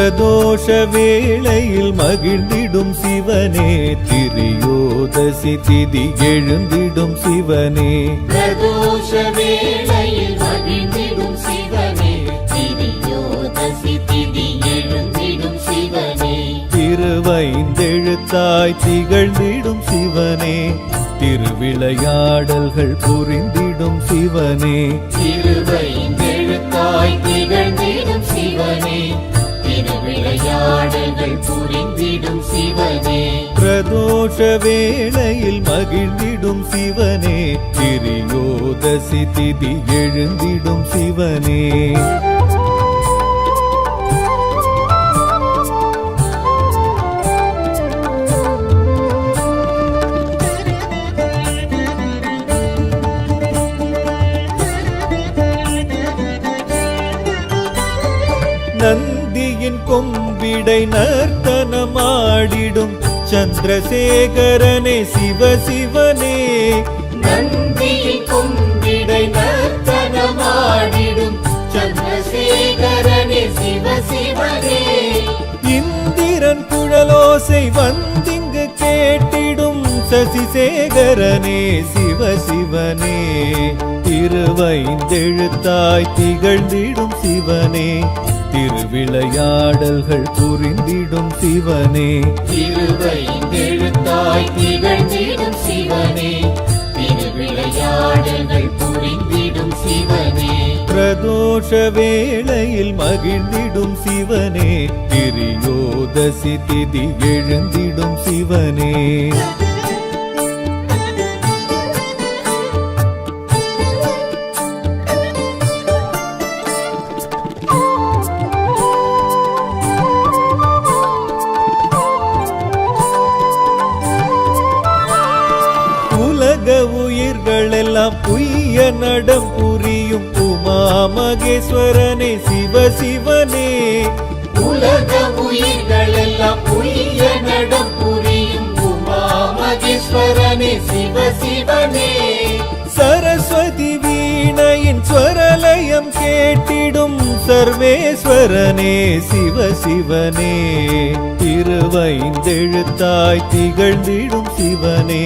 பிரதோஷ வேளையில் மகிழ்ந்திடும் சிவனே, திரியோதசி திதி எழுந்திடும் சிவனே. பிரதோஷ வேளையில் மகிழ்ந்திடும் சிவனே, திரியோதசி திதி எழுந்திடும் சிவனே. திருவைந்தெழுத்தாய் திகழ்ந்திடும் சிவனே, திருவிளையாடல்கள் புரிந்திடும் சிவனே. திருவைந்தெழுத்தாய் திகழ்ந்திடும் சிவனே, திருவிளையாடல்கள் புரிந்திடும் சிவனே. பிரதோஷ வேளையில் மகிழ்ந்திடும் சிவனே, திரியோதசி திதி எழுந்திடும் சிவனே. நந்தியின் கொம்பிடை நர்த்தனமாடிடும் சந்திரசேகரனே சிவசிவனே. நந்தியின் கொம்பிடை நர்த்தனமாடிடும் சந்திரசேகரனே சிவசிவனே. இந்திரன் குழலோசை வந்திங்கு கேட்டிடும் சசிசேகரனே சிவசிவனே. திருவைந்தெழுத்தாய் திகழ்ந்திடும் சிவனே, திருவிளையாடல்கள் புரிந்திடும் சிவனே. திருவைந்தெழுத்தாய் திகழ்ந்திடும் சிவனே, திருவிளையாடல்கள் புரிந்திடும் சிவனே. பிரதோஷ வேளையில் மகிழ்ந்திடும் சிவனே, திரியோதசி திதி எழுந்திடும் சிவனே. உயிர்களெல்லாம் உய்ய நடம் புரியும் உமா மகேஸ்வரனே சிவசிவனே. உலக உயிர்களெல்லாம் உய்ய நடம் புரியும் உமா மகேஸ்வரனே சிவசிவனே. சரஸ்வதி வீணையின் ஸ்வரலயம் கேட்டிடும் சர்வேஸ்வரனே சிவசிவனே. திருவைந்தெழுத்தாய் திகழ்ந்திடும் சிவனே,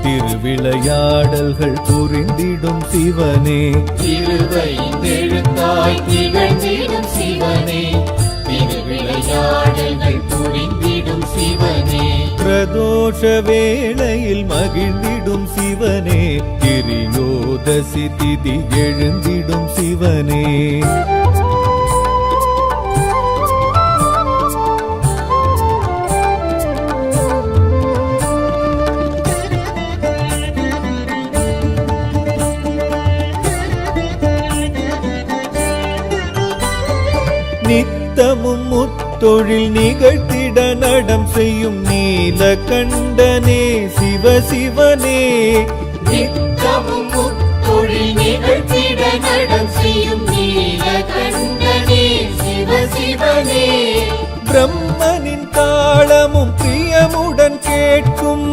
திருவிளையாடல்கள் புரிந்திடும் சிவனே. திருவைந்தெழுத்தாய் திகழ்ந்திடும் சிவனே, திருவிளையாடல்கள் புரிந்திடும் சிவனே. பிரதோஷ வேளையில் மகிழ்ந்திடும் சிவனே, திரியோதசி திதி எழுந்திடும் சிவனே. நித்தமும் முத்தொழில் நிகழ்த்திட நடம் செய்யும் நீலகண்டனே சிவசிவனே. நித்தமும் முத்தொழில் நிகழ்த்திட நடம் செய்யும் நீலகண்டனே சிவசிவனே. பிரம்மனின் தாளமும் பிரியமுடன் கேட்கும்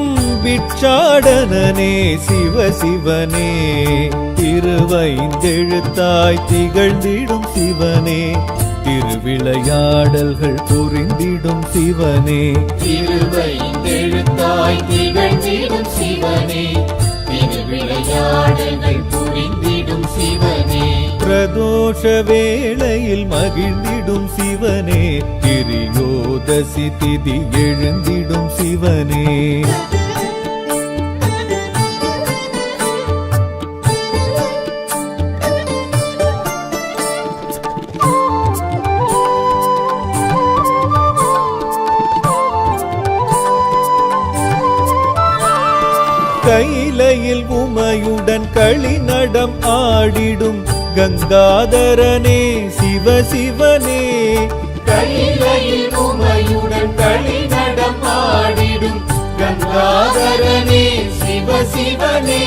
பிட்சாடனனே சிவசிவனே. திருவைந்தெழுத்தாய் திகழ்ந்திடும் சிவனே, திருவிளையாடல்கள் புரிந்திடும் சிவனே. திருவைந்தெழுத்தாய் திகழ்ந்திடும் சிவனே, திருவிளையாடல்கள் புரிந்திடும் சிவனே. பிரதோஷ வேளையில் மகிழ்ந்திடும் சிவனே, திரியோதசி திதி எழுந்திடும் சிவனே. கைலையில் உமையுடன் களிநடம் ஆடிடும் கங்காதரனே சிவசிவனே. கைலையில் உமையுடன் களிநடம் ஆடிடும் கங்காதரனே சிவசிவனே.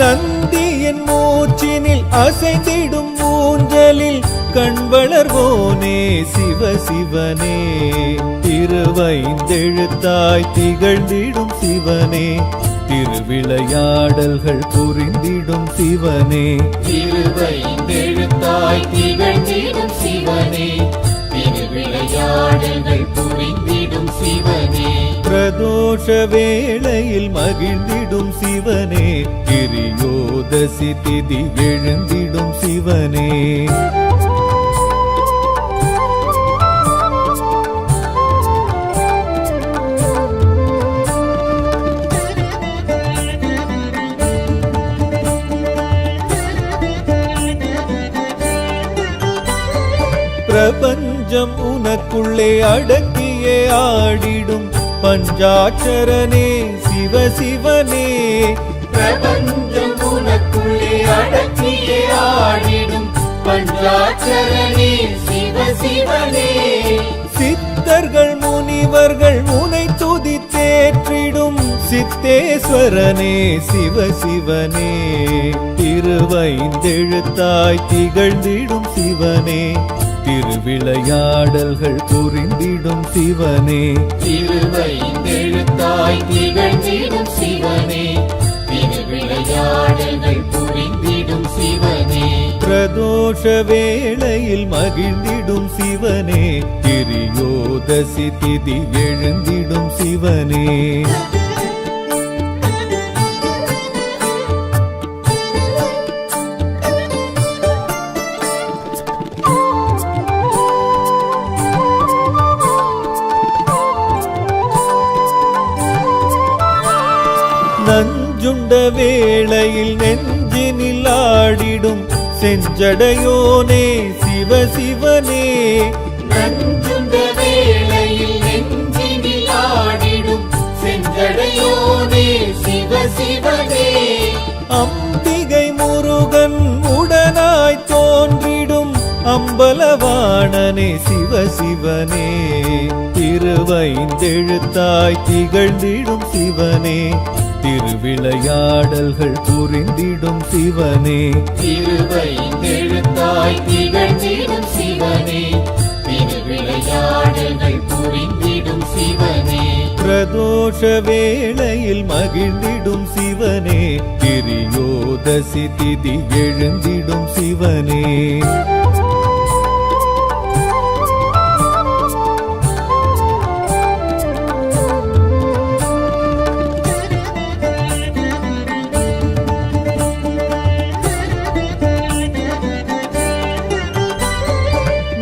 நந்தியின் மூச்சினில் அசைந்திடும் ஊஞ்சலில் கண்வளர்வோனே சிவசிவனே. திருவைந்தெழுத்தாய் திகழ்ந்திடும் சிவனே, திருவிளையாடல்கள் புரிந்திடும் சிவனே. திருவைந்தெழுத்தாய் திகழ்ந்திடும் சிவனே, திருவிளையாடல்கள் சிவனே பிரதோஷ வேளையில் மகிழ்ந்திடும் சிவனே கிரியோதசி திதி எழுந்திடும் சிவனே பிரபஞ்சம் உனக்குள்ளே அடக்கியே ஆடிடும் பஞ்சாட்சரனே சிவ சிவனே பிரபஞ்சம் உனக்குள்ளே அடக்கியே ஆடிடும் பஞ்சாட்சரனே சிவ சிவனே சித்தர்கள் முனிவர்கள் உனை துதி தேற்றிடும் சித்தேஸ்வரனே சிவ சிவனே திருவைந்தெழுத்தாய் திகழ்ந்திடும் சிவனே திருவிளையாடல்கள் புரிந்திடும் சிவனே திருவைந்தெழுத்தாய் திகழ்ந்திடும் சிவனே திருவிளையாடல்கள் புரிந்திடும் சிவனே பிரதோஷ வேளையில் மகிழ்ந்திடும் சிவனே கிரியோதசி திதி எழுந்திடும் சிவனே நஞ்சுண்ட வேளையில் நெஞ்சினில் ஆடிடும் செஞ்சடையோனே சிவ சிவனே நஞ்சுண்ட வேளையில் நெஞ்சினில் ஆடிடும் செஞ்சடையோனே சிவ சிவனே அம்பிகை முருகன் உடனாய் தோன்றிடும் அம்பலவாணனே சிவ சிவனே திருவைந்தெழுத்தாய் திகழ்ந்திடும் சிவனே திருவிளையாடல்கள் புரிந்திடும் சிவனே திருவைந்தெழுத்தாய் திகழ்ந்திடும் சிவனே திருவிளையாடல்கள் புரிந்திடும் சிவனே பிரதோஷ வேளையில் மகிழ்ந்திடும் சிவனே கிரியோதசி திதி எழுந்திடும் சிவனே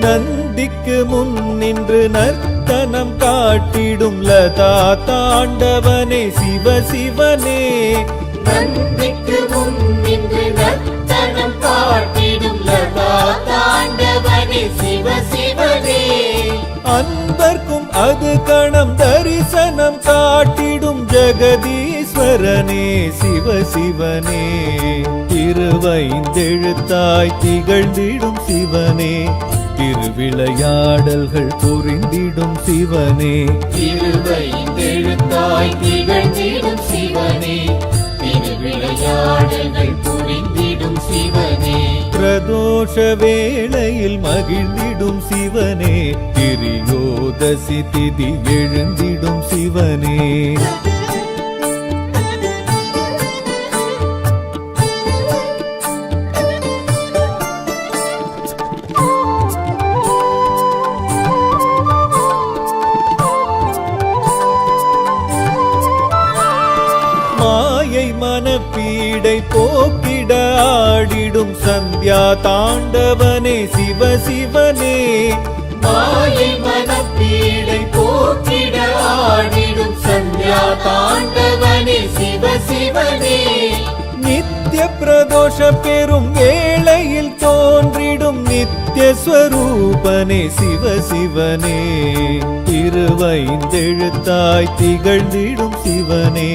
நந்திக்கு முன் நின்று நர்த்தனம் காட்டிடும் லதா தாண்டவனே சிவ சிவனே நந்திக்கு முன் நின்று நர்த்தனம் காட்டிடும் லதா தாண்டவனே சிவ சிவனே அன்பர்க்கும் அது கணம் தரிசனம் காட்டிடும் ஜெகதீஸ்வரனே சிவ சிவனே திருவைந்தெழுத்தாய் திகழ்ந்திடும் சிவனே திருவிளையாடல்கள் புரிந்திடும் சிவனே திருவைந்தெழுத்தாய் திகழ்ந்திடும் சிவனே திருவிளையாடல்கள் புரிந்திடும் சிவனே பிரதோஷ வேளையில் மகிழ்ந்திடும் சிவனே கிரியோதசி திதி எழுந்திடும் சிவனே மாயை மனப்பீடை போக்கிட ஆடிடும் சந்தியா தாண்டவனே சிவ சிவனே மாயை மனப்பீடை போக்கிட ஆடிடும் சந்தியா தாண்டவனே சிவ சிவனே நித்ய பிரதோஷ பெரும் வேளையில் தோன்றிடும் நித்ய ஸ்வரூபனே சிவ சிவனே திருவைந்தெழுத்தாய் திகழ்ந்திடும் சிவனே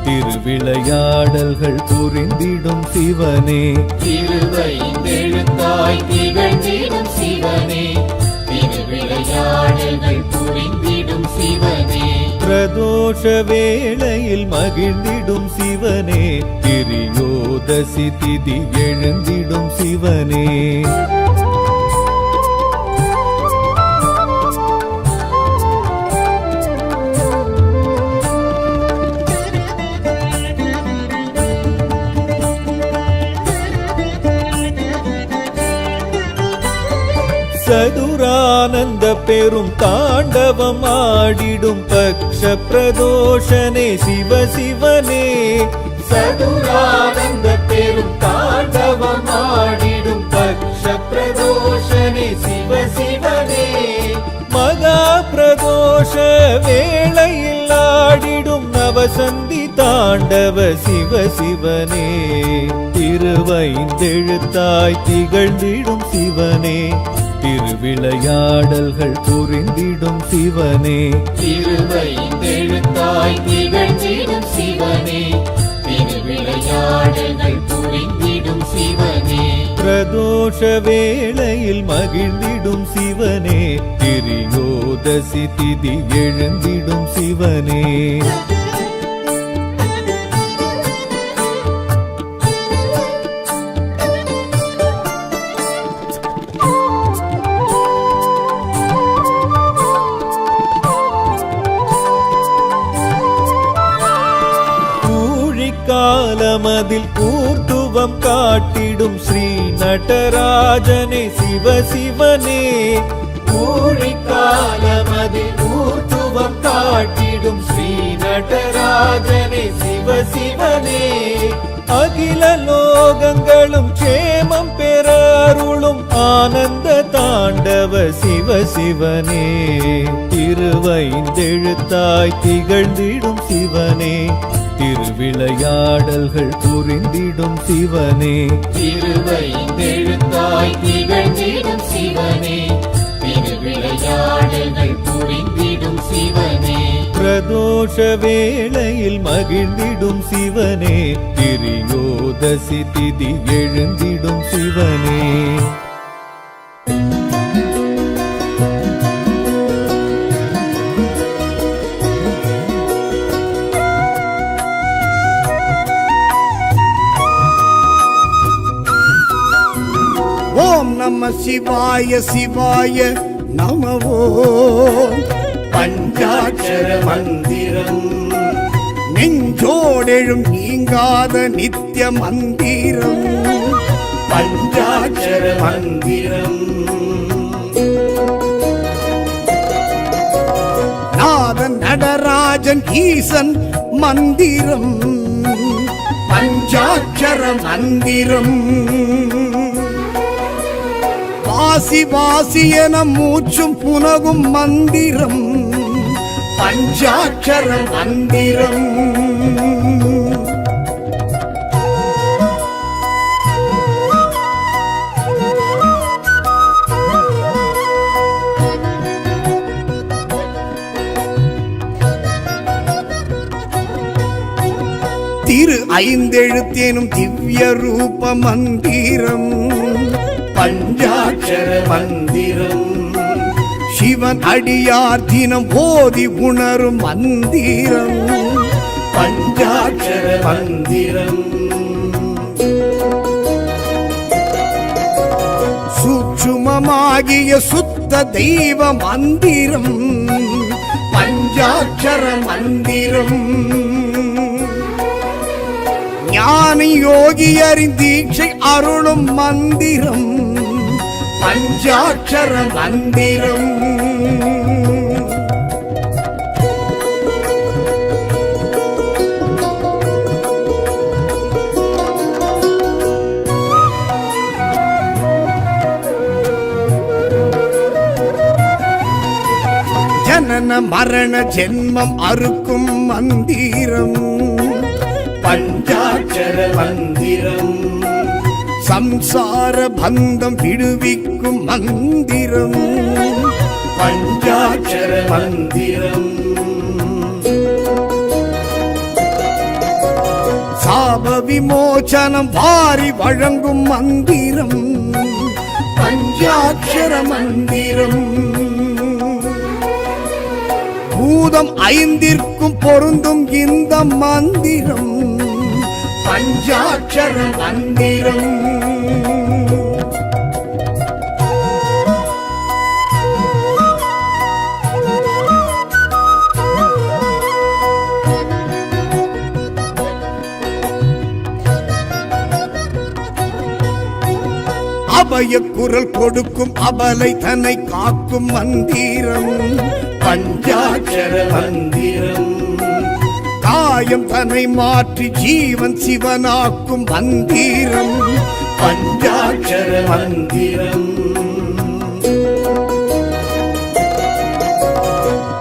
திருவிளையாடல்கள் புரிந்திடும் சிவனே திருவைந்தெழுத்தாய் திகழ்ந்திடும் சிவனே திருவிளையாடல்கள் புரிந்திடும் சிவனே பிரதோஷ வேளையில் மகிழ்ந்திடும் சிவனே கிரியோதசி திதி எழுந்திடும் சிவனே சதுரானந்த பெரும் தாண்டவம் ஆடிடும் பக்ஷ பிரதோஷனே சிவ சிவனே சதுரானந்த பெரும் தாண்டவம் ஆடிடும் பக்ஷ பிரதோஷனே சிவ சிவனே மகா பிரதோஷ வேளையில் ஆடிடும் நவசந்தி தாண்டவ சிவ சிவனே திருவைந்தெழுத்தாய் திகழ்ந்திடும் சிவனே திருவிளையாடல்கள் புரிந்திடும் சிவனே திருவைந்தெழுத்தாய் திகழ்ந்திடும் சிவனே திருவிளையாடல்கள் புரிந்திடும் சிவனே பிரதோஷ வேளையில் மகிழ்ந்திடும் சிவனே திரியோதசி திதி எழுந்திடும் சிவனே காலமதில் கூர்த்துவம் காட்டிடும் ஸ்ரீ நடராஜனே சிவ சிவனே ஊழிக்காலமதில் ஊர்த்துவம் காட்டிடும் ஸ்ரீ நடராஜனே சிவ சிவனே அகில லோகங்களும் க்ஷேமம் பெற அருளும் ஆனந்த தாண்டவ சிவ சிவனே திருவைந்தெழுத்தாய் திகழ்ந்திடும் சிவனே திருவிளையாடல்கள் புரிந்திடும் சிவனே திருவைந்தெழுத்தாய் திகழ்ந்திடும் சிவனே திருவிளையாடல்கள் புரிந்திடும் சிவனே பிரதோஷ வேளையில் மகிழ்ந்திடும் சிவனே திரியோதசி திதி எழுந்திடும் சிவனே ஓம் நம சிவாய சிவாய நமவோ பஞ்சாட்சர மந்திரம் நெஞ்சோடெழும் நீங்காத நித்திய மந்திரம் பஞ்சாட்சர மந்திரம் நாதன் நடராஜன் ஈசன் மந்திரம் பஞ்சாட்சர மந்திரம் வாசி வாசி என மூச்சும் புனகும் மந்திரம் பஞ்சாட்சர மந்திரம் திரு ஐந்தெழுத்தேனும் திவ்ய ரூப மந்திரம் பஞ்சாட்சர மந்திரம் சிவன் அடியார் தினம் போதி உணரும் மந்திரம் பஞ்சாட்சர மந்திரம் சூட்சுமமாகிய சுத்த தெய்வ மந்திரம் பஞ்சாட்சர மந்திரம் ஞானி யோகியரின் தீட்சை அருளும் மந்திரம் பஞ்சாட்சர மந்திரம் ஜனன மரண ஜென்மம் அறுக்கும் மந்திரம் பஞ்சாட்சர மந்திரம் சம்சார பந்தம் விடுவிக்கும் மந்திரம் பஞ்சாட்சர மந்திரம் சாப விமோசனம் வாரி வழங்கும் மந்திரம் பஞ்சாட்சர மந்திரம் பூதம் ஐந்திற்கும் பொருந்தும் இந்த மந்திரம் பஞ்சாட்சர மந்திரம் அபய குரல் கொடுக்கும் அபலை தன்னை காக்கும் மந்திரம் பஞ்சாட்சர மந்திரம் காயம் தன்னை மாற்றி ஜீவன் சிவனாக்கும் மந்திரம் பஞ்சாட்சர மந்திரம்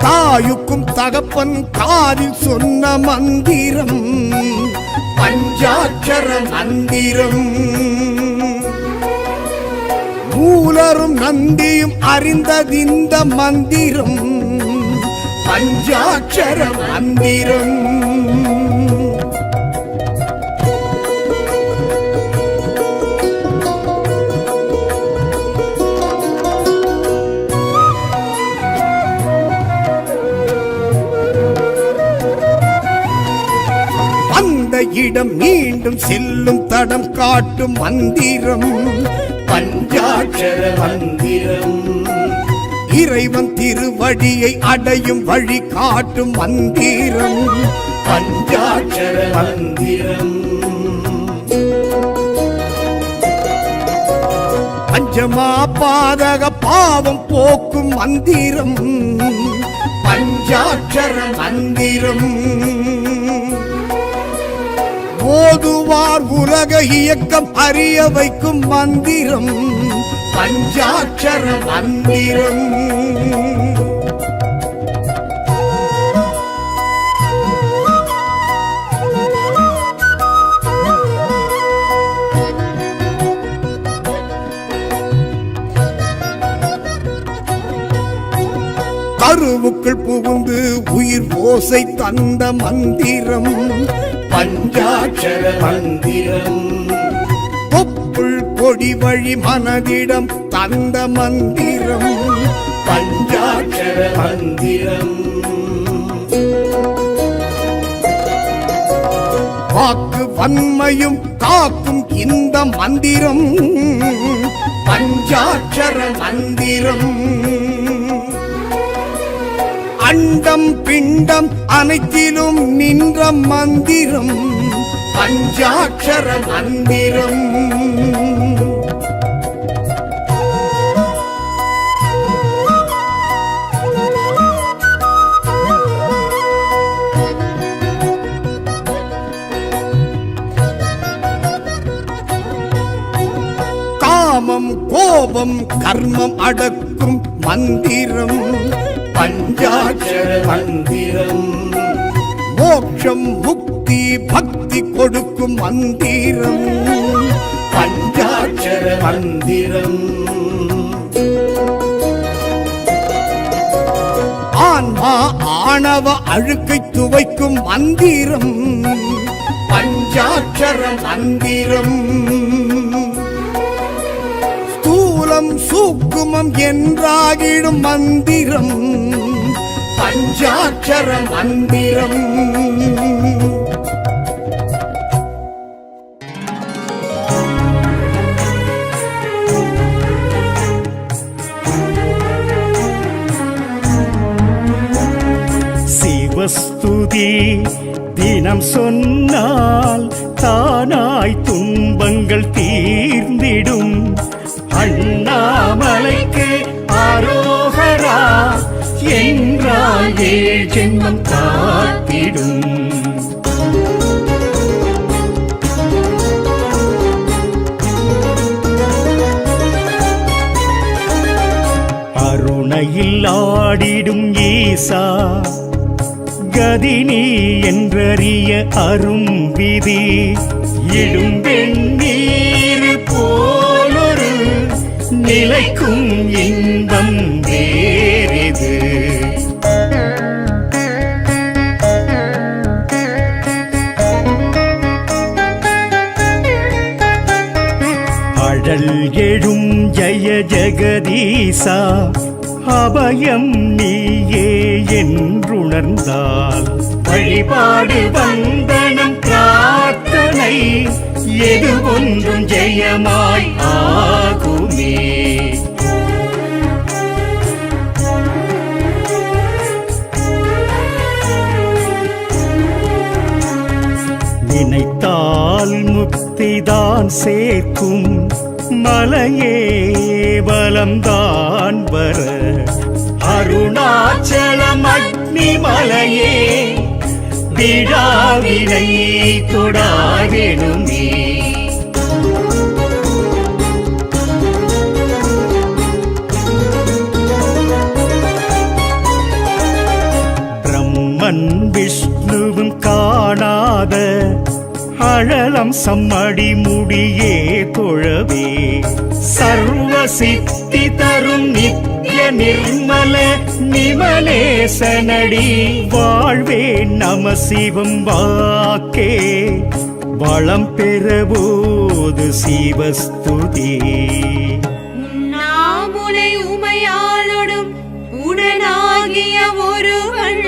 தாயுக்கும் தகப்பன் காதில் சொன்ன மந்திரம் பஞ்சாட்சர மந்திரம் மூலரும் நந்தியும் அறிந்ததிந்த மந்திரம் பஞ்சாட்சர மந்திரம் அந்த இடம் மீண்டும் செல்லும் தடம் காட்டும் மந்திரம் பஞ்சாட்சர மந்திரம் இறைவன் திருவடியை அடையும் வழி காட்டும் மந்திரம் பஞ்சாட்சர மந்திரம் பஞ்சமா பாதக பாவம் போக்கும் மந்திரம் பஞ்சாட்சர மந்திரம் ஓதுவார் உலக இயக்கம் அறிய வைக்கும் மந்திரம் பஞ்சாட்சர மந்திரம் கருவுக்குள் புகுந்து உயிர் ஓசை தந்த மந்திரம் பஞ்சாட்சர மந்திரம் தொப்புள் கொடி வழி மனதிடம் தந்த மந்திரம் பஞ்சாட்சர மந்திரம் வாக்கு வன்மையும் காக்கும் இந்த மந்திரம் பஞ்சாட்சர மந்திரம் அண்டம் பிண்டம் அனைத்திலும் நின்ற மந்திரம் பஞ்சாட்சர மந்திரம் காமம் கோபம் கர்மம் அடக்கும் மந்திரம் பஞ்சாட்சர மந்திரம் மோட்சம் முக்தி பக்தி கொடுக்கும் மந்திரம் பஞ்சாட்சர மந்திரம் ஆன்மா ஆணவ அழுக்கை துவைக்கும் மந்திரம் பஞ்சாட்சர மந்திரம் ஸ்தூலம் சூக்குமம் என்றாகிடும் மந்திரம் பஞ்சாட்சர மந்திரம் சிவஸ்துதி தினம் சொன்னால் தானாய் துன்பங்கள் தீர்ந்திடும் அண்ணாமலைக்கு ஆரோகரா என்றால் ஏழ் ஜென்மம் காத்திடும் அருணையில் ஆடிடும் ஈசா கதினி என்றறிய அரும் விதி இடும் வெண்ணீர் போலொரு நிலைக்கும் இன்பம் வேறிது அழல் எழும் ஜய ஜெகதீசா அபயம் நீயே என்றுணர்ந்தால் வழிபாடு வந்தனம் பிரார்த்தனை எது ஒன்றும் ஜெயமாய் ஆகுமே நினைத்தால் முக்திதான் சேர்க்கும் மலையே பலம்தான் வர அருணாச்சலம் அக்னி மலையே விழாவினை தொடாதெனுமே. பிரம்மன் விஷ்ணுவும் காணாத அழலம் சம்மடி முடியே தொழவே சர்வ சித்தி தரும் நித்ய நிர்மல நிமலேசனடி வாழ்வே நம சிவம் வாக்கே வளம் பெறபோது சிவஸ்துதி. உண்ணாமுலை உமையாளொடும் உடனாகிய ஒருவன்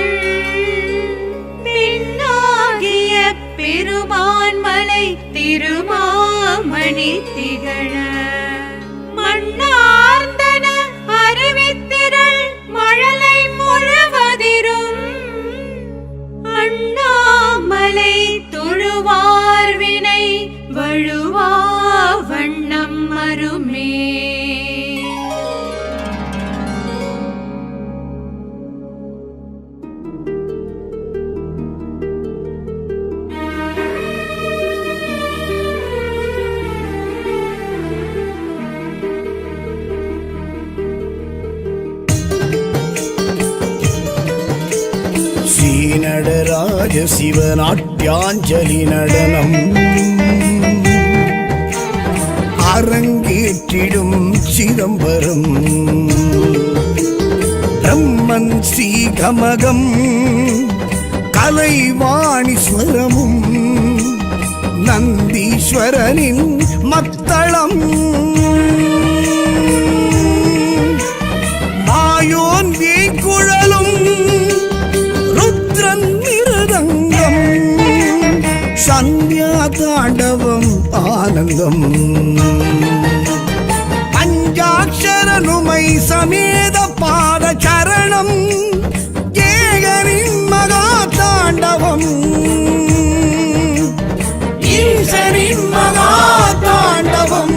பின்னாகிய பெருமான்மலை திருமாமணி திகழ மண்ணார்ந்தன அறிவித்திரள் மழலை முழுவதிரும் அண்ணாமலை தொழுவார்வினை வழுவா வண்ணம் மருமே. ஸ்ரீநடராஜ சிவநாட்டியாஞ்சலி நடனம் அரங்கேற்றிடும் சிதம்பரம் பிரம்மன் ஸ்ரீகமகம் கலைவாணீஸ்வரமும் நந்தீஸ்வரனின் மத்தளம் மாயோன் வேய்குழலும் ருத்ரன் மிருதங்கம் சந்தியா தாண்டவம் ஆனந்தம் பஞ்சாட்சரனுமை சமேத பாத சரணம் ஏகனின் மகா தாண்டவம் ஈசனின் மகா தாண்டவம்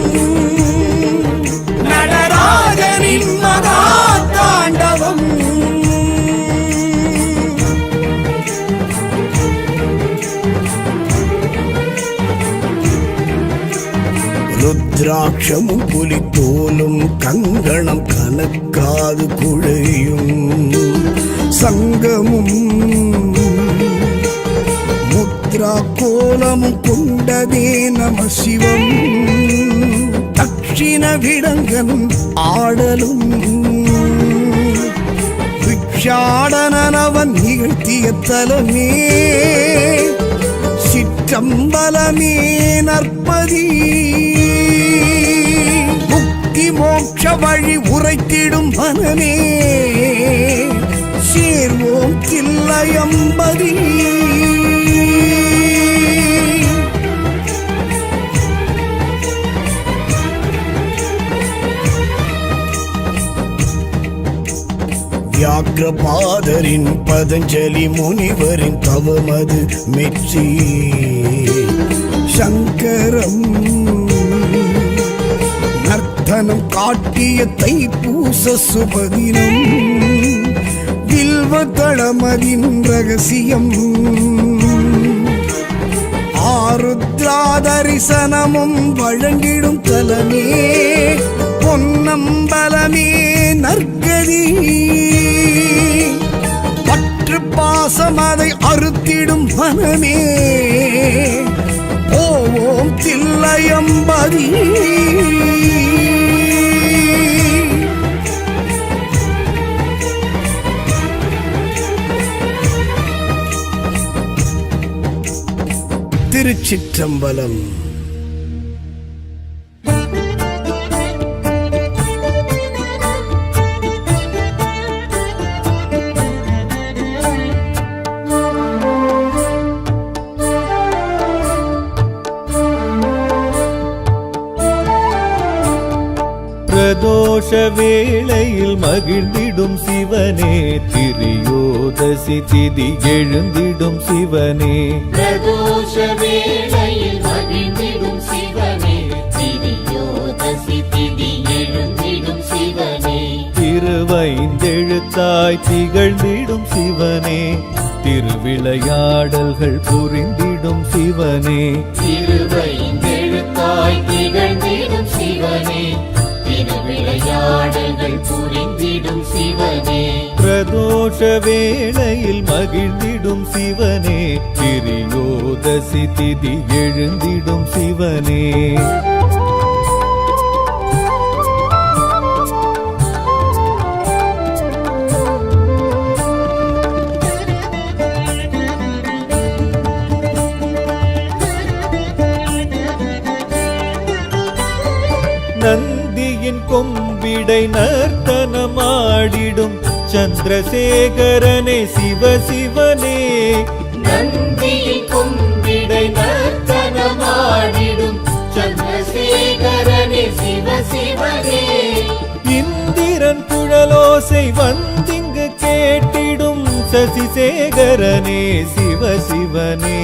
நடராஜனின் மகா தாண்டவம் ருத்ராட்சமும் புலித்தோலும் கங்கணம் கணக்காது குழையும் சங்கமும் முத்ரா கோலமும் கொண்டதே நம சிவம் தட்சிண விடங்கன் ஆடலும் பிக்ஷாடனவன் நிகழ்த்திய தலமே சிற்றம்பலமே நற்பதி முக்தி மோட்ச வழி உரைத்திடும் மனமே சேர்வோம் தில்லையம்பதி. வியாக்கிரபாதரின் பதஞ்சலி முனிவரின் தவமது மெச்சி சங்கரம் நர்த்தனம் காட்டிய தைப்பூச சுபதினம் வில்வதளமதின் ரகசியம் ஆருத்ரா தரிசனமும் வழங்கிடும் தலமே பொன்னம்பலமே நற்கதி பற்று பாசம் அதை அறுத்திடும் மனமே ஓம் தில்லையம்பதி. திருச்சிற்றம்பலம். பிரதோஷ வேளையில் மகிழ்ந்திடும் சிவனே திரியோதசி திதி எழுந்திடும் சிவனே பிரதோஷ வேளையில் மகிழ்ந்திடும் சிவனே திரியோதசி திருவைந்தெழுத்தாய் திகழ்ந்திடும் சிவனே திருவிளையாடல்கள் புரிந்திடும் சிவனே திருவைந்தெழுத்தாய் திகழ்ந்திடும் சிவனே திருவிளையாடல்கள் புரிந்திடும் சிவனே பிரதோஷ வேளையில் மகிழ்ந்திடும் சிவனே திரியோதசி திதி எழுந்திடும் சிவனே நந்தியின் கொம்பிடை நர்த்தனமாடிடும் சந்திரசேகரனே சிவசிவனே நந்தியின் கொம்பிடை நர்த்தனமாடிடும் சந்திரசேகரனே சிவசிவனே இந்திரன் குழலோசை வந்திங்கு கேட்டிடும் சசிசேகரனே சிவசிவனே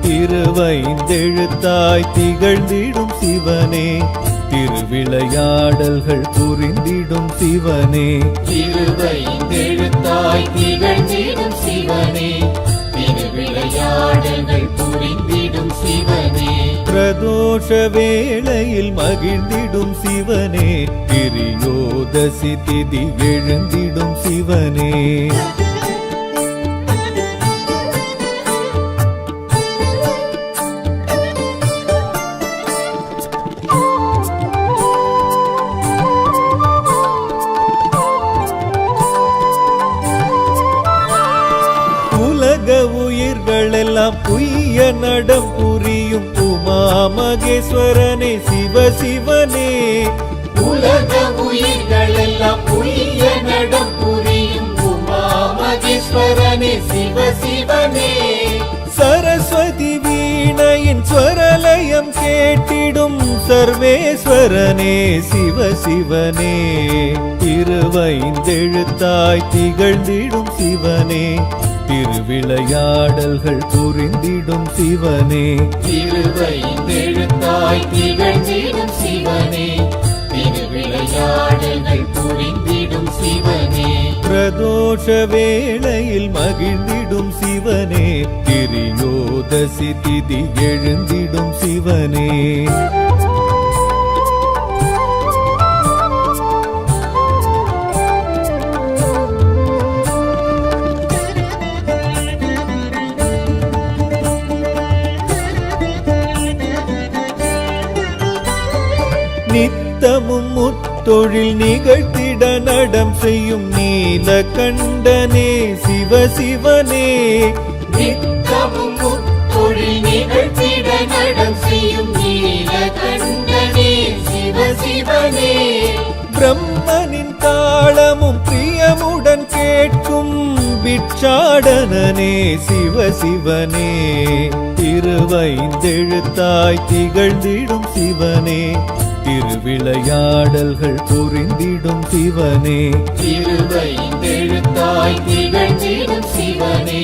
திருவைந்தெழுத்தாய் திகழ்ந்திடும் சிவனே திருவிளையாடல்கள் புரிந்திடும் சிவனே திருவைந்தெழுத்தாய் திகழ்ந்திடும் சிவனே திருவிளையாடல்கள் புரிந்திடும் சிவனே பிரதோஷ வேளையில் மகிழ்ந்திடும் சிவனே திரியோதசி திதி எழுந்திடும் சிவனே உயிர்களெல்லாம் புய்ய நடம் புரியும் உமா மகேஸ்வரனே சிவசிவனே உலக உயிர்களெல்லாம் புய்ய நடம் புரியும் உமா மகேஸ்வரனே சிவசிவனே சரஸ்வதி வீணையின் ஸ்வரலயம் கேட்டிடும் சர்வேஸ்வரனே சிவசிவனே திருவைந்தெழுத்தாய் திகழ்ந்திடும் சிவனே திருவிளையாடல்கள் புரிந்திடும் சிவனே திருவைந்தெழுத்தாய் திகழ்ந்திடும் சிவனே திருவிளையாடல்கள் புரிந்திடும் சிவனே பிரதோஷ வேளையில் மகிழ்ந்திடும் சிவனே திரியோதசி திதி எழுந்திடும் சிவனே நித்தமும் முத்தொழில் நிகழ்த்திட நடம் செய்யும் நீலகண்டனே சிவசிவனே நித்தமும் முத்தொழில் நிகழ்த்திட நடம் செய்யும் நீலகண்டனே சிவசிவனே பிரம்மனின் தாளமும் பிரியமுடன் கேட்கும் பிட்சாடனனே சிவசிவனே திருவைந்தெழுத்தாய் திகழ்ந்திடும் சிவனே திருவிளையாடல்கள் புரிந்திடும் சிவனே திருவைந்தெழுத்தாய் திகழ்ந்திடும் சிவனே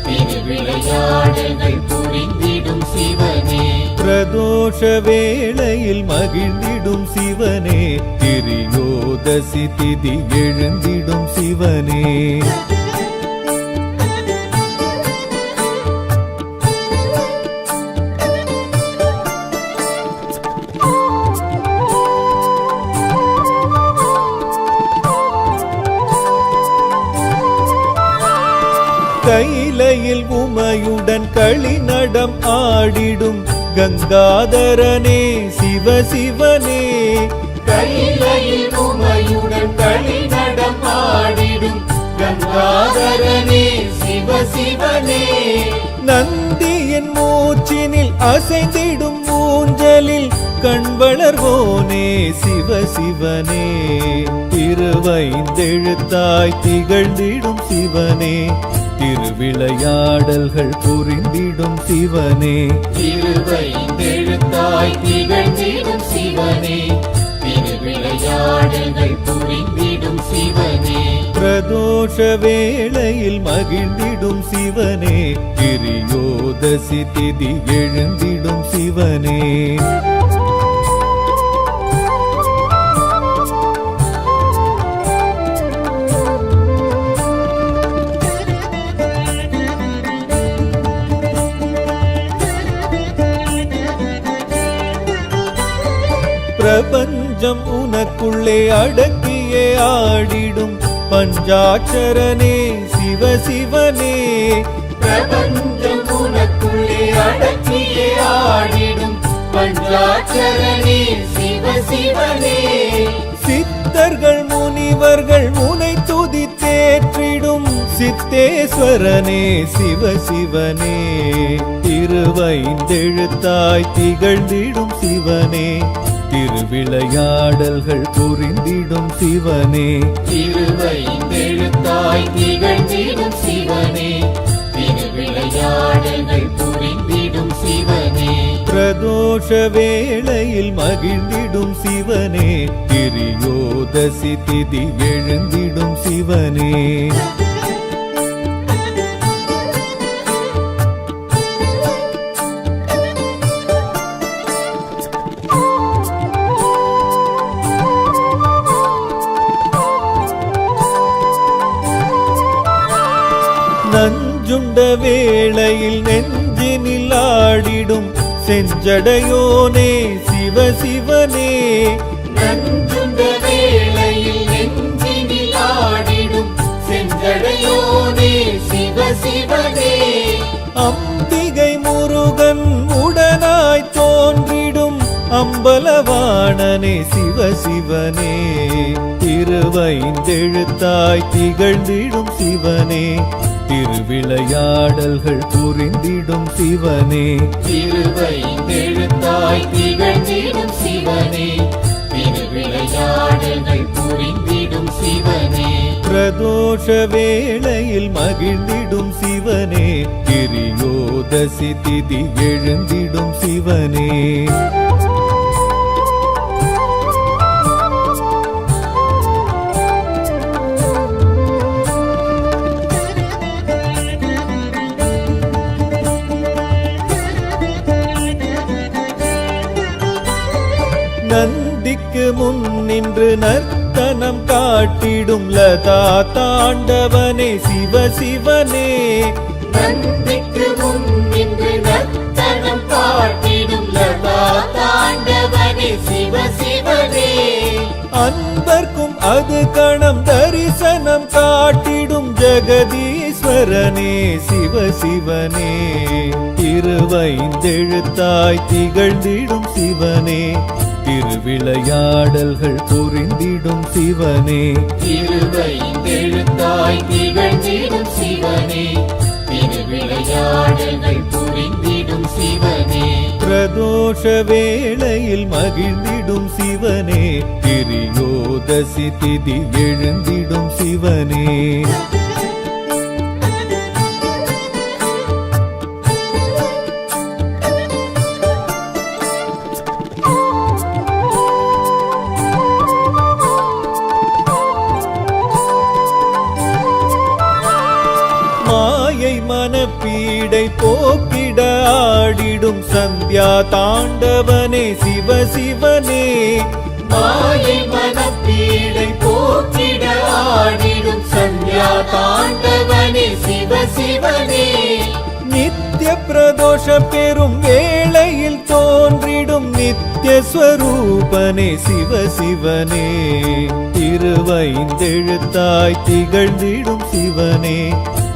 திருவிளையாடல்கள் புரிந்திடும் சிவனே பிரதோஷ வேளையில் மகிழ்ந்திடும் சிவனே திரியோதசி திதி எழுந்திடும் சிவனே கைலையில் உமையுடன் களி நடம் ஆடிடும் கங்காதரனே சிவசிவனே கைலையில் உமையுடன் களி நடம் ஆடிடும் கங்காதரனே சிவசிவனே நந்தியின் மூச்சினில் அசைந்திடும் ஊஞ்சலில் கண் வளர்வோனே சிவசிவனே திருவைந்தெழுத்தாய் திகழ்ந்திடும் சிவனே திருவிளையாடல்கள் புரிந்திடும் சிவனே திருவைந்தெழுத்தாய் திகழ்ந்திடும் சிவனே திருவிளையாடல்கள் புரிந்திடும் சிவனே பிரதோஷ வேளையில் மகிழ்ந்திடும் சிவனே திரியோதசி திதி எழுந்திடும் சிவனே பிரபஞ்சம் உனக்குள்ளே அடக்கியே ஆடிடும் பஞ்சாட்சரனே சிவசிவனே. பிரபஞ்சம் உனக்குள்ளே அடக்கியே ஆடிடும் பஞ்சாட்சரனே சிவசிவனே. சித்தர்கள் முனிவர்கள் முனை துதித்தேற்றிடும் சித்தேஸ்வரனே சிவசிவனே. திருவைந்தெழுத்தாய் திகழ்ந்திடும் சிவனே, திருவிளையாடல்கள் புரிந்திடும் சிவனே. திருவைந்தெழுத்தாய் திகழ்ந்திடும் சிவனே, திருவிளையாடல்கள் புரிந்திடும் சிவனே. பிரதோஷ வேளையில் மகிழ்ந்திடும் சிவனே, திரியோதசி திதி எழுந்திடும் சிவனே. நஞ்சுண்ட வேளையில் நெஞ்சினில் ஆடிடும் செஞ்சடையோனே சிவசிவனே. நஞ்சுண்ட வேளையில் நெஞ்சினில் ஆடிடும் செஞ்சடையோனே சிவசிவனே. அம்பிகை முருகன் உடனாய் தோன்றிடும் அம்பலவாணனே சிவசிவனே. திருவைந்தெழுத்தாய் திகழ்ந்திடும் சிவனே, திருவிளையாடல்கள் புரிந்திடும் சிவனே. திருவைந்தெழுத்தாய் திகழ்ந்திடும் சிவனே, திருவிளையாடல்கள் புரிந்திடும் சிவனே. பிரதோஷ வேளையில் மகிழ்ந்திடும் சிவனே, திரியோதசி திதி எழுந்திடும் சிவனே. நந்திக்கு முன் நின்று நர்த்தனம் காட்டிடும் லதா தாண்டவனே சிவசிவனே. நந்திக்கு முன் நின்று நர்த்தனம் காட்டிடும் லதா தாண்டவனே சிவசிவனே. அன்பர்க்கும் அது கணம் தரிசனம் காட்டிடும் ஜெகதீஸ்வரனே சிவசிவனே. திருவைந்தெழுத்தாய் திகழ்ந்திடும் சிவனே, திருவிளையாடல்கள் புரிந்திடும் சிவனே. திருவைந்தெழுத்தாய் திகழ்ந்திடும் சிவனே, திருவிளையாடல்கள் புரிந்திடும் சிவனே. பிரதோஷ வேளையில் மகிழ்ந்திடும் சிவனே, திரியோதசி திதி எழுந்திடும் சிவனே. மாயை மனப்பீடை போக்கிட ஆடிடும் சந்தியா தாண்டவனே சிவசிவனே. மாயை மனப்பீடை போக்கிட ஆடிடும் சந்தியா தாண்டவனே சிவசிவனே. நித்ய பிரதோஷ பெரும் வேளையில் தோன்றிடும் நித்ய ஸ்வரூபனே சிவசிவனே. திருவைந்தெழுத்தாய் திகழ்ந்திடும் சிவனே,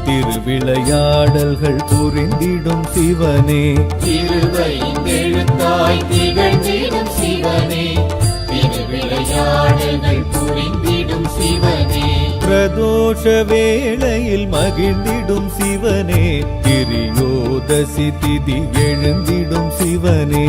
திருவிளையாடல்கள் புரிந்திடும் சிவனே. திருவைந்தெழுத்தாய் திகழ்ந்திடும் சிவனே, திருவிளையாடல்கள் புரிந்திடும் சிவனே. பிரதோஷ வேளையில் மகிழ்ந்திடும் சிவனே, திரியோதசி திதி எழுந்திடும் சிவனே.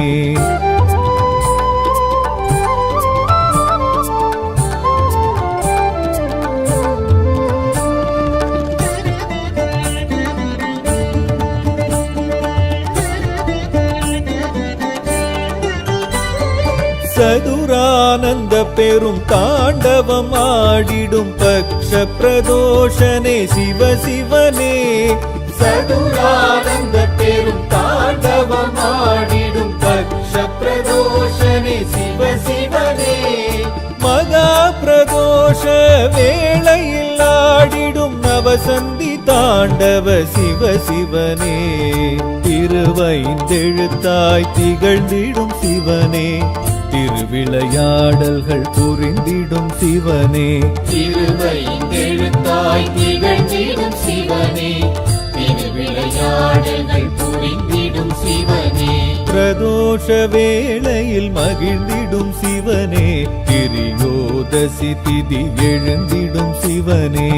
சதுரானந்த பெரும் தாண்டவம் ஆடிடும் பக்ஷ பிரதோஷனே சிவசிவனே. சதுரானந்த பெரும் தாண்டவம் ஆடிடும் பக்ஷ பிரதோஷனே சிவசிவனே. மகா பிரதோஷ வேளையில் ஆடிடும் நவசந்தி தாண்டவ சிவசிவனே. திருவைந்தெழுத்தாய் திகழ்ந்திடும் சிவனே, திருவிளையாடல்கள் புரிந்திடும் சிவனே திருவைந்தெழுத்தாய் திகழ்ந்திடும் சிவனே திருவிளையாடல்கள் புரிந்திடும் சிவனே பிரதோஷ வேளையில் மகிழ்ந்திடும் சிவனே திரியோதசி திதி எழுந்திடும் சிவனே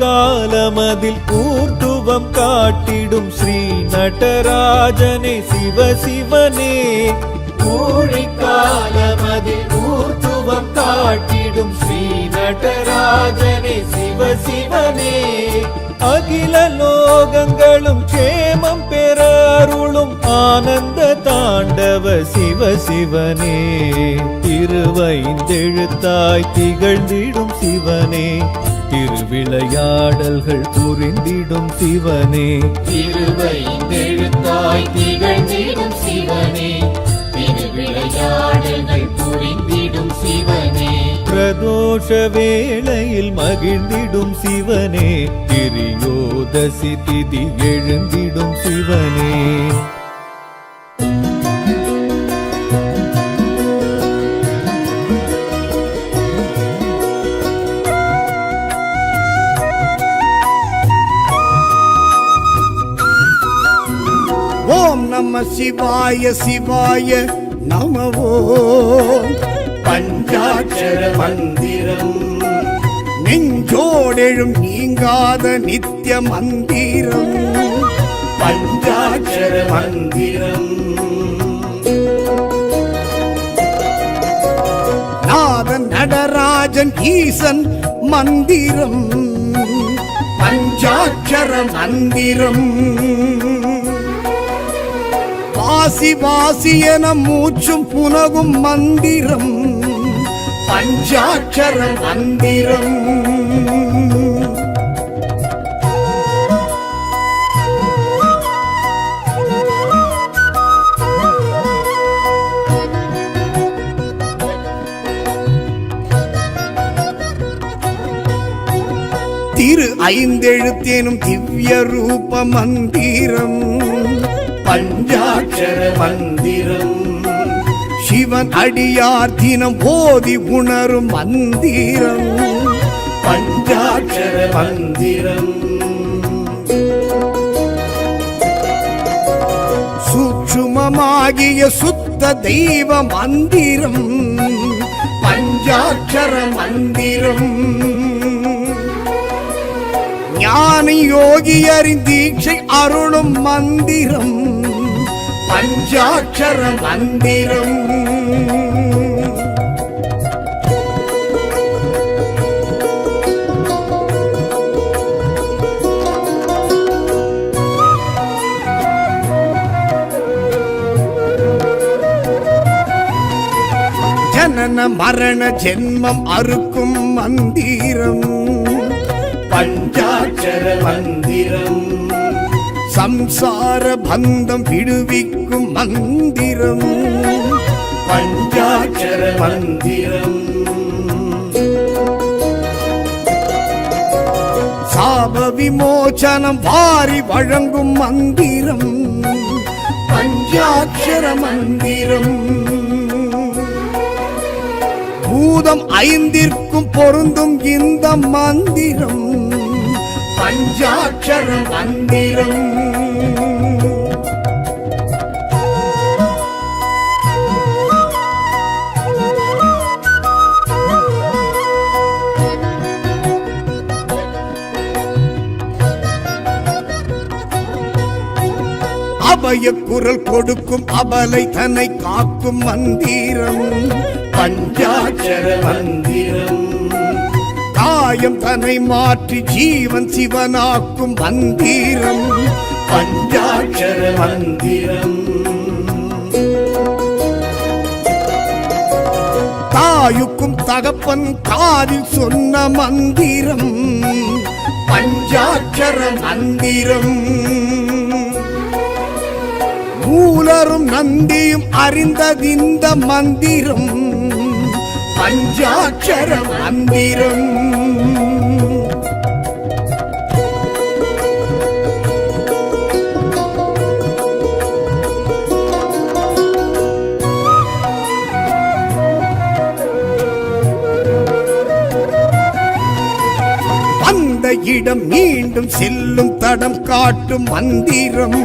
காலமதில் ஊர்துவம் காட்டிடும் ஸ்ரீ நடராஜனே சிவசிவனே ஊழிக்காலமதில் ஊர்த்துவம் காட்டிடும் ஸ்ரீ நடராஜனே சிவசிவனே அகில லோகங்களும் க்ஷேமம் பெற அருளும் ஆனந்த தாண்டவ சிவசிவனே திருவைந்தெழுத்தாய் திகழ்ந்திடும் சிவனே திருவிளையாடல்கள் புரிந்திடும் சிவனே திருவைந்தெழுத்தாய் திகழ்ந்திடும் சிவனே திருவிளையாடல்கள் புரிந்திடும் சிவனே பிரதோஷ வேளையில் மகிழ்ந்திடும் சிவனே திரியோதசி திதி எழுந்திடும் சிவனே ஓம் நம சிவாய சிவாய நமவோ பஞ்சாட்சர மந்திரம் நெஞ்சோடெழும் நீங்காத நித்திய மந்திரம் பஞ்சாட்சர மந்திரம் நாதன் நடராஜன் ஈசன் மந்திரம் பஞ்சாட்சர மந்திரம் வாசி வாசி என மூச்சும் புனகும் மந்திரம் பஞ்சாட்சர மந்திரம் திரு ஐந்தெழுத்தேனும் திவ்ய ரூப மந்திரம் பஞ்சாட்சர மந்திரம் சிவன் அடியார் தினம் ஓதி உணரும் மந்திரம் பஞ்சாட்சர மந்திரம் சூட்சுமமாகிய சுத்த தெய்வ மந்திரம் பஞ்சாட்சர மந்திரம் ஞான யோகியரின் தீட்சை அருளும் மந்திரம் பஞ்சாட்சர மந்திரம் ஜனன மரண ஜென்மம் அறுக்கும் மந்திரம் பஞ்சாட்சர மந்திரம் சம்சார பந்தம் விடுவிக்கும் மந்திரம் பஞ்சாட்சர மந்திரம் சாப விமோசனம் வாரி வழங்கும் மந்திரம் பஞ்சாட்சர மந்திரம் பூதம் ஐந்திற்கும் பொருந்தும் இந்த மந்திரம் பஞ்சாட்சர மந்திரம் அபய குரல் கொடுக்கும் அபலை தன்னை காக்கும் மந்திரம் பஞ்சாட்சர மந்திரம் காயம் தன்னை மாற்றி ஜீவன் சிவனாக்கும் மந்திரம் பஞ்சாட்சர மந்திரம் தாயுக்கும் தகப்பன் காதில் சொன்ன மந்திரம் பஞ்சாட்சர மந்திரம் மூலரும் நந்தியும் அறிந்ததிந்த மந்திரம் பஞ்சாட்சர மந்திரம் அந்த இடம் மீண்டும் செல்லும் தடம் காட்டும் மந்திரம்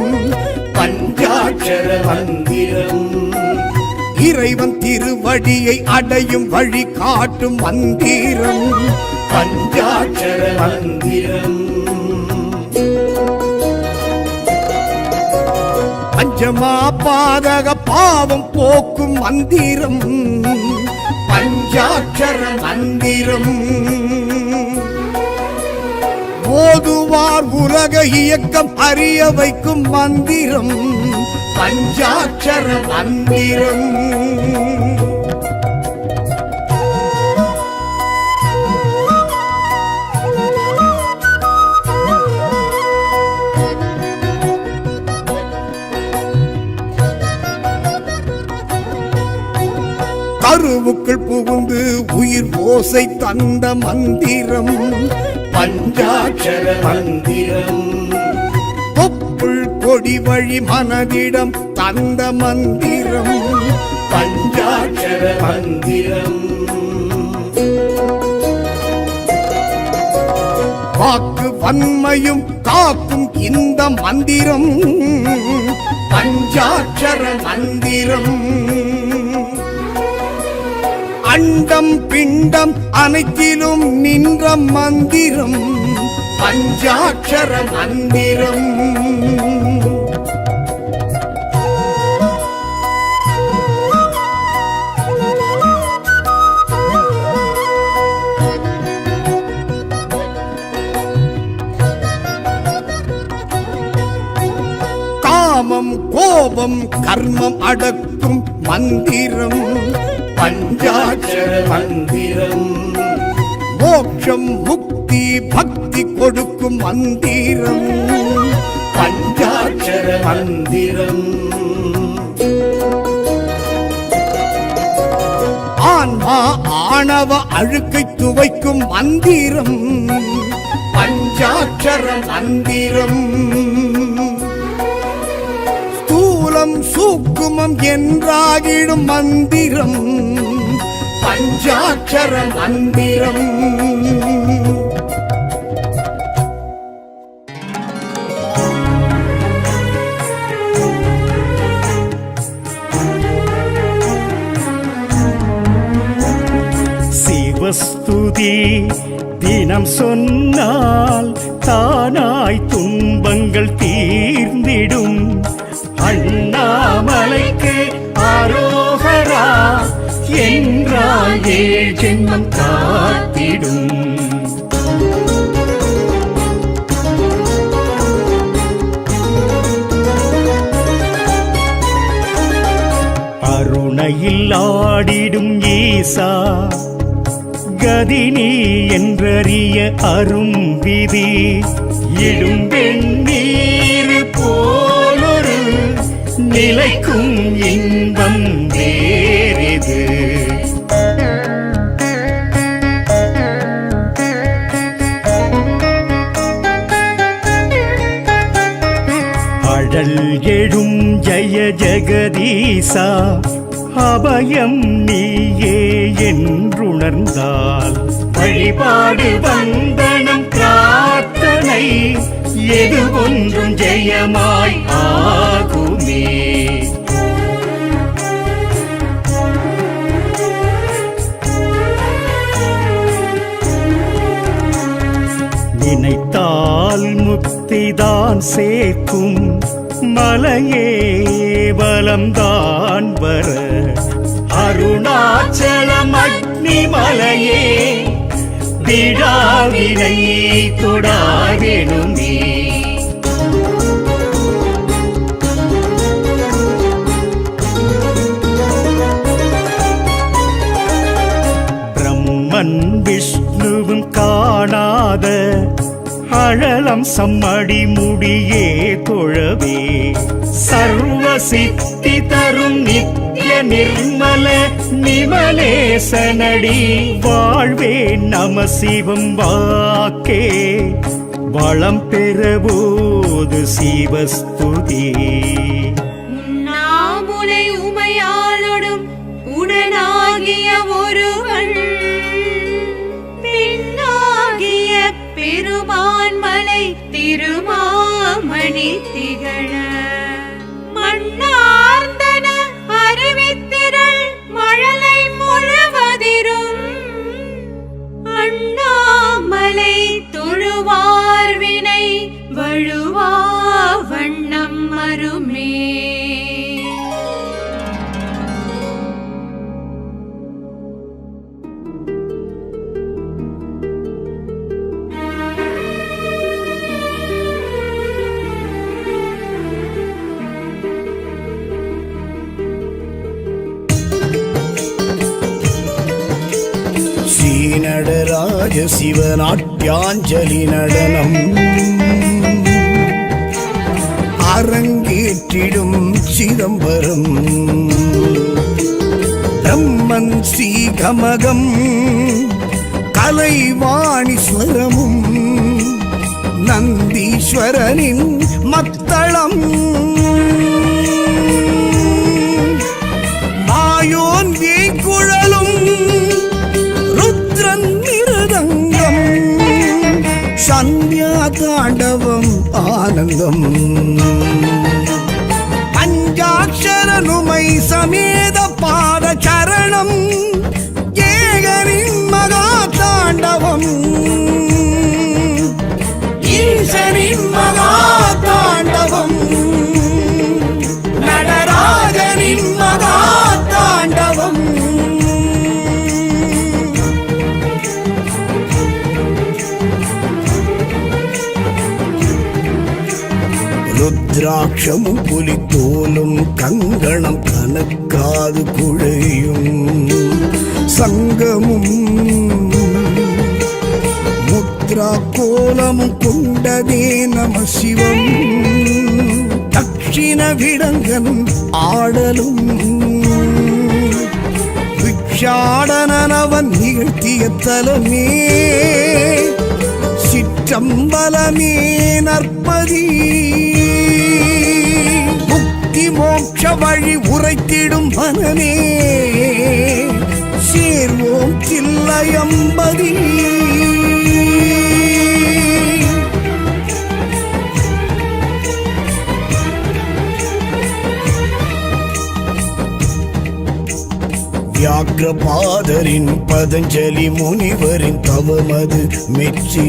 பஞ்சாட்சர மந்திரம் இறைவன் திருவடியை அடையும் வழி காட்டும் மந்திரம் பஞ்சாட்சர மந்திரம் பஞ்சமா பாதக பாவம் போக்கும் மந்திரம் பஞ்சாட்சர மந்திரம் ஓதுவார் உலக இயக்கம் அறிய வைக்கும் மந்திரம் பஞ்சாட்சர மந்திரம் கருவுக்குள் புகுந்து உயிர் ஓசை தந்த மந்திரம் பஞ்சாட்சர மந்திரம் தொப்புள் கொடி வழி மனதிடம் தந்த மந்திரம் பஞ்சாட்சர மந்திரம் வாக்கு வன்மையும் காக்கும் இந்த மந்திரம் பஞ்சாட்சர மந்திரம் அண்டம் பிண்டம் அனைத்திலும் நின்ற மந்திரம் பஞ்சாட்சர மந்திரம் காமம் கோபம் கர்மம் அடக்கும் மந்திரம் பஞ்சாட்சர மந்திரம் மோட்சம் முக்தி பக்தி கொடுக்கும் மந்திரம் பஞ்சாட்சர மந்திரம் ஆன்மா ஆணவ அழுக்கை துவைக்கும் மந்திரம் பஞ்சாட்சர மந்திரம் ஸ்தூலம் சூக்குமம் என்றாகிடும் மந்திரம் பஞ்சாட்சர மந்திரம் சிவஸ்துதி தினம் சொன்னால் தானாய் துன்பங்கள் தீர்ந்திடும். அண்ணாமலைக்கு ஆரோகரா என்றால் ஏழ் ஜென்மம் காத்திடும். அருணையில் ஆடிடும் ஈசா கதினி என்றறிய அரும் விதி இடும் வெண்ணீர் போலொரு நிலைக்கும் இன்பம் வேறிது. அழல் எழும் ஜெய ஜெகதீசா அபயம் நீயே என்றுணர்ந்தால் வழிபாடு வந்தனம் பிரார்த்தனை எது ஒன்றும் ஜெயமாய் ஆகுமே. நினைத்தால் முக்திதான் சேர்க்கும் மலையே பலம்தான் வர அருணாச்சலம் அக்னி மலையே விழாவினை தொடாதெனுமே. பிரம்மன் விஷ்ணுவும் காணாத அழலம் சம்மடி முடியே தொழவே சர்வ சித்தி தரும் நித்ய நிர்மல நிமலேசனடி வாழ்வே நம சிவம் வாக்கே வளம் பெறபோது சிவஸ்துதி உண்ணாமுலை உமையாளொடும் உடனாகிய ஒருவன் பின்னாகிய பெருமான் மலை திருமாமணி திகழ மண்ணார்ந்தன அறிவித்திரள் மழலை முழுவதிரும் அண்ணாமலை தொழுவார் வினை வழுவா வண்ணம் மருமே. ஸ்ரீநடராஜ சிவநாட்டியாஞ்சலி நடனம் அரங்கேற்றிடும் சிதம்பரம் பிரம்மன் ஸ்ரீகமகம் கலைவாணீஸ்வரமும் நந்தீஸ்வரனின் மத்தளம் மாயோன் வேய்குழலும் ருத்ரன் மிருதங்கம் சந்தியா தாண்டவம் ஆனந்தம் பஞ்சாட்சரனுமை சமேத பாத சரணம் ஏகனின் மகா தாண்டவம் ஈசனின் மகா தாண்டவம் நடராஜனின் மகா தாண்டவம் ருத்ராட்சமும் புலித்தோலும் கங்கணம் கனக்காது குழையும் சங்கமும் முத்ரா கோலமும் கொண்டதே நம சிவம் தட்சிண விடங்கன் ஆடலும் விக்ஷாடனவன் நிகழ்த்திய தலமே சிற்றம்பலமே நற்பதி முக்தி மோட்ச வழி உரைத்திடும் மனமே சேர்வோம் தில்லையம்பதி வியாக்ரபாதரின் பதஞ்சலி முனிவரின் தவமது மெச்சி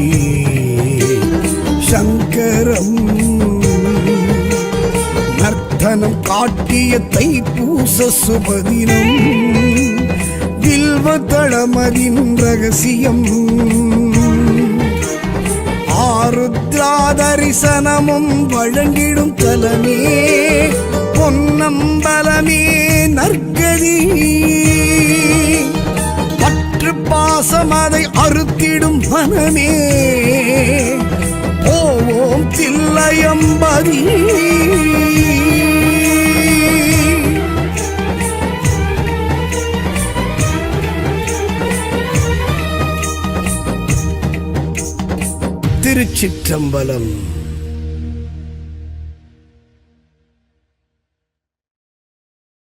சங்கரம் நர்த்தனம் காட்டிய தைப்பூச சுபதினம் வில்வதளமதின் ரகசியம் ஆருத்ரா தரிசனமும் வழங்கிடும் தலமே பொன்னம்பலமே நற்கதி பற்று பாசம் அதை அறுத்திடும் மனமே ஓம் தில்லையம்பதி திருச்சிற்றம்பலம்.